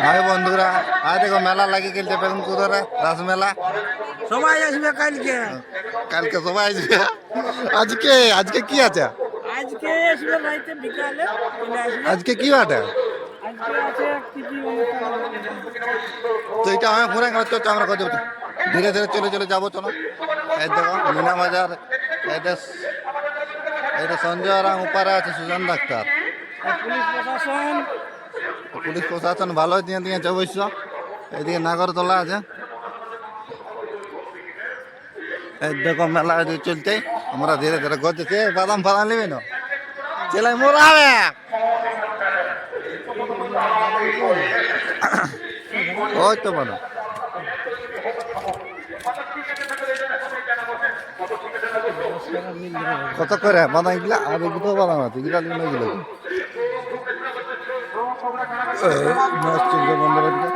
High বন্ধুরা, আজ দেখো মেলা লাগে গেছে বেগুনকুদরে রাস মেলা। সবাই আসবে কালকে। কালকে সবাই আসবে। আজকে আজকে কি আছে? আজকে আসবে রাইতে বিকালে চলে আসবে। আজকে কি বাটে? আজকে আছে কি কি অনুষ্ঠান হবে। তো এটা আমি ঘুরে গেল তো আমরা করতে ধীরে ধীরে চলে চলে যাবো। চলো এই দেখো মিনা বাজার, এটা সঞ্জয় রাং উপরে আছে সুজন ডাক্তার। আর পুলিশ পুলিশ প্রশাসন প্রশাসন ভালোই দিয়ে দিয়েছে অবশ্য। এদিকে নাগরতলা আছে। এই দেখো মেলা এদিকে চলছে, আমরা ধীরে ধীরে গড়ছে। বাদাম ফাদাম নেবে না চেলাই মোরা হবে। ওই তো বলো কত করে বাদাম গিলা আর এগুলো বাদাম আছে গিলা লিখে গেল মাছ চলছে বন্ধ করে দিলে।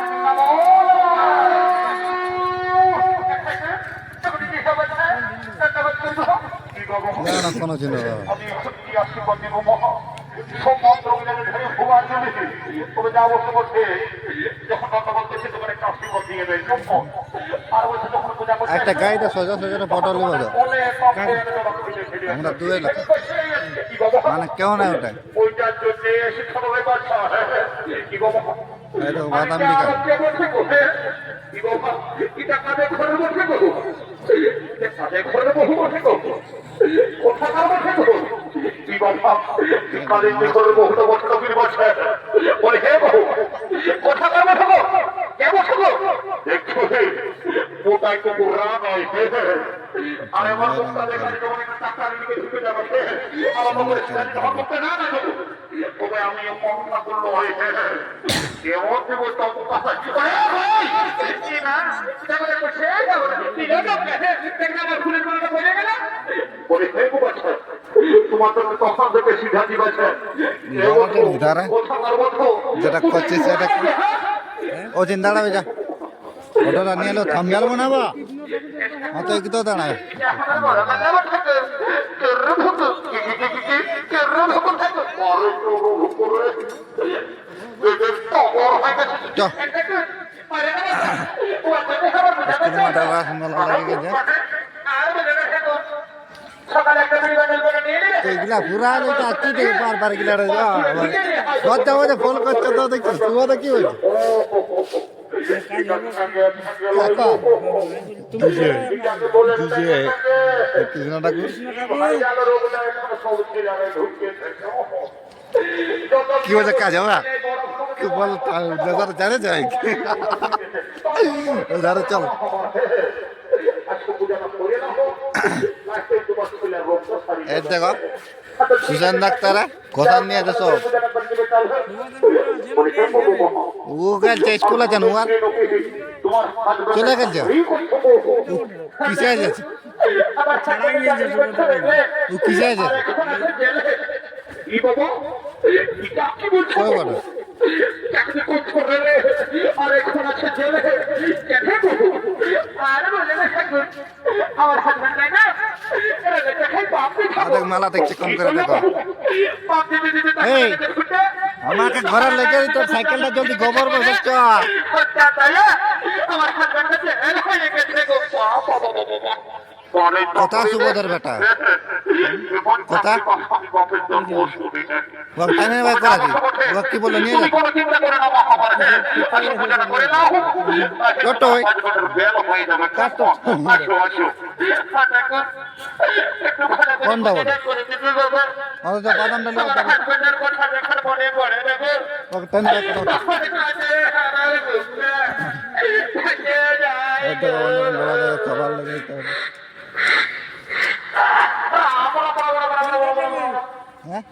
না না কোনো ছিল একটা গাড়িটা সোজা সোজা ফটো লিখে দাও। আমরা দুয়ে লোক মানে কেউ নাই ওটা। বাদাম বিকা যেটা করছে সেটা ও চিন্তা দাঁড়াবে যা ওটা নিয়ে এলো থামজাল বানাবো অত একটু দাঁড়ায়। এগুলা পুরা আসছি বারবার এগুলা ফোন করছে তো দেখছি শুভ কি হয়েছে। কৃষ্ণ ঠাকুর কি বলছে কাজ আমরা কি বল জানে যাই ধরো চলো। এই দেখো সুশান ডাক্তার কোথায় নিয়ে আছে সব ও গেছে স্কুল আছে না আর চলে গেছে কিসে আছে ও কিসে আছে মেলা দেখছে কম করে দেখো। এই আমাকে ঘরে লেগে তো সাইকেলটা জলদি গোবর বসাচ্ছ কথা সুবোধের বেটা কথা কি বললো নিয়ে যা ছোট কোনটা বলো অথচ বাদামটা খাবার লেগে হ্যাঁ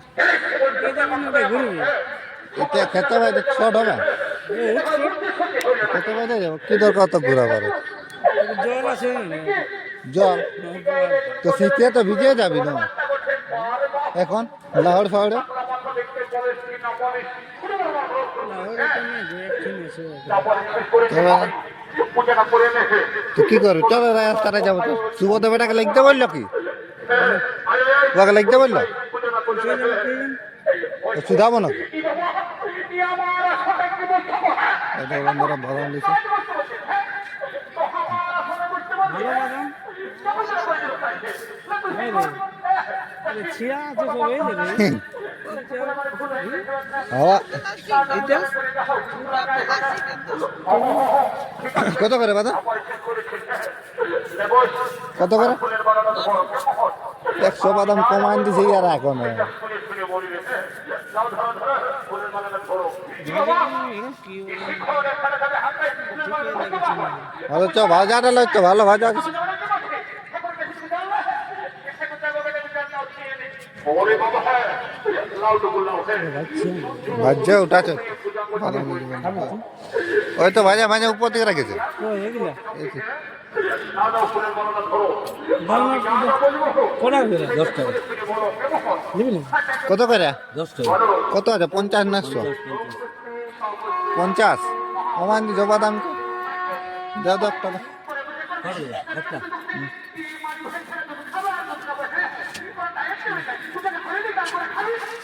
এটা খেতে পাই শর্ট হবে খেতে পাই যাবো কি দরকার তো ঘুরা পারে জল আছে জল তো শীতে তো ভিজে যাবি না এখন লাহড় ফাহড়ে তো কি করবি চলো রাস্তাটা যাবো তো সুবোধ বেটাকে লিখতে বললো কি ওকে লিখতে বললো শুধাবো না এই দেখো বন্ধুরা বাদাম দিছে। ভালো বাদাম এই রে আরে ছিয়া আছে সব এই রে হাওয়া এটা কত করে বাদাম? কত করে? 100 বাদাম কমান দিছে আর এখন কি ভালো চ ভাজাটা লাগতো, ভালো ভাজা আছে। ভাজা উঠাছে বাদাম ওই তো ভাজা ভাজা উপর দিকে রেখেছে। ও এগুলা এই যে। কোনা করে 10 টাকা নিবি না কত করে? 10 টাকা কত আছে? 50 না 100? 50 কমান দিছো বাদাম দাও 10 টাকা। একটা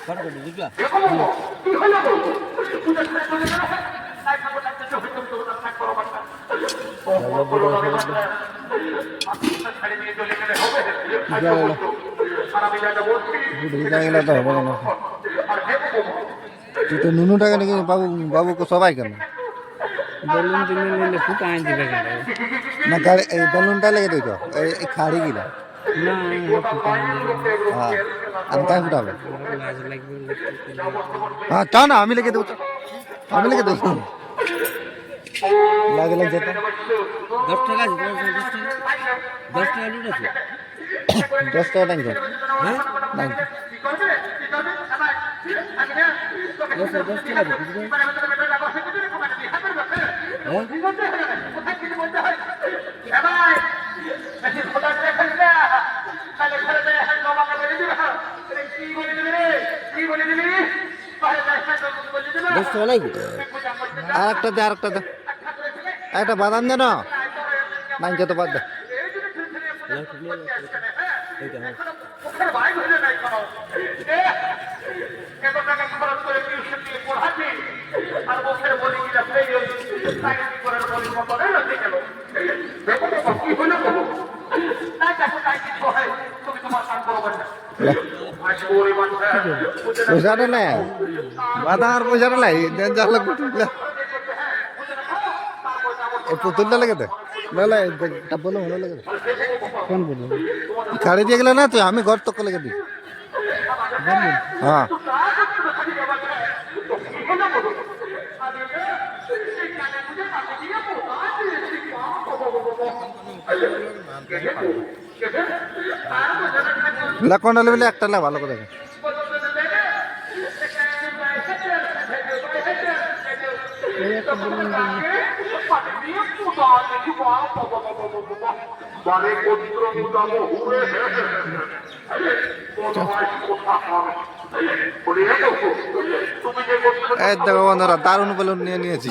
কত করে দিবা তুই তো নুনু টাকা নাকি বাবু বাবুকে সবাই কেন বেলুন দিলে নিলে ফুটা আইন দিবে কেন না গাড়ি এই বেলুনটা লেগে দিত এই খাড়ি গিলা না ফুটা আইন দিবে হ্যাঁ আমি তাই ফুটাবে লাজ লাগবে হ্যাঁ তা না আমি লেগে দেবো তো। আমি লেগে দেবো লাগে লাগে যেত 10 টাকা আছে 10 টাকা লুট আছে 10 টাকা নাই হ্যাঁ নাই 10 টাকা দিবি আরেকটা দে আরেকটা দে একটা বাদাম দে না নাই যত বাদ দে পয়সাটা নাই বাদাম আর পয়সাটা নাই যা লাগবে এই পুতুলটা লেগে দে না বলো ভালো লেগে দে কোন বলবো খাড়ি দিয়ে গেলে না তুই আমি ঘর তক লেগে দিই হ্যাঁ কোনটা লেবে একটা লে ভালো করে এই দেখো বন্ধুরা দারুণ বেলুন নিয়ে নিয়েছি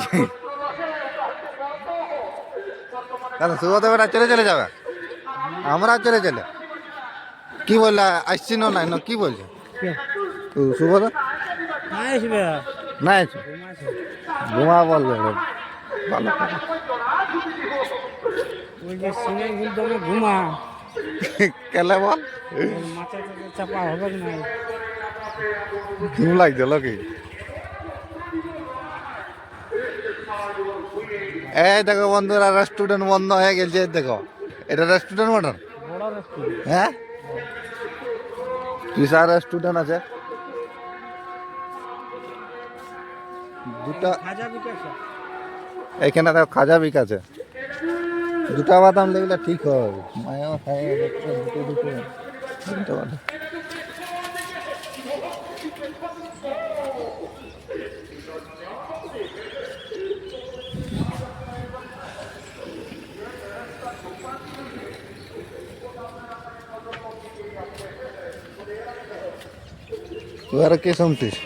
কেন সুবোধ বেটা চলে যাবে আমরা চলে কি বললে আসছি না নাই না কি বলছে সুবোধ আসবে না আসছে ঘুমা বলবে ভালো করে। ওই যে সুইমিং পুল তুমি ঘুমা কেলে বল মাথা চাপা হবে না ঘুম লাগছে লোকে এই দেখো বন্ধুরা রেস্টুরেন্ট বন্ধ হয়ে গেছে দেখো এটা রেস্টুরেন্ট মতন বড় রেস্টুরেন্ট হ্যাঁ বিশাল রেস্টুরেন্ট আছে দুটা খাজা বিকাশ এখানে দেখো খাজা বিকাছে দুটা বাদাম লেগলে ঠিক হবে মায়া খায় দুটো তিনটে বাদাম तू यार के समतीस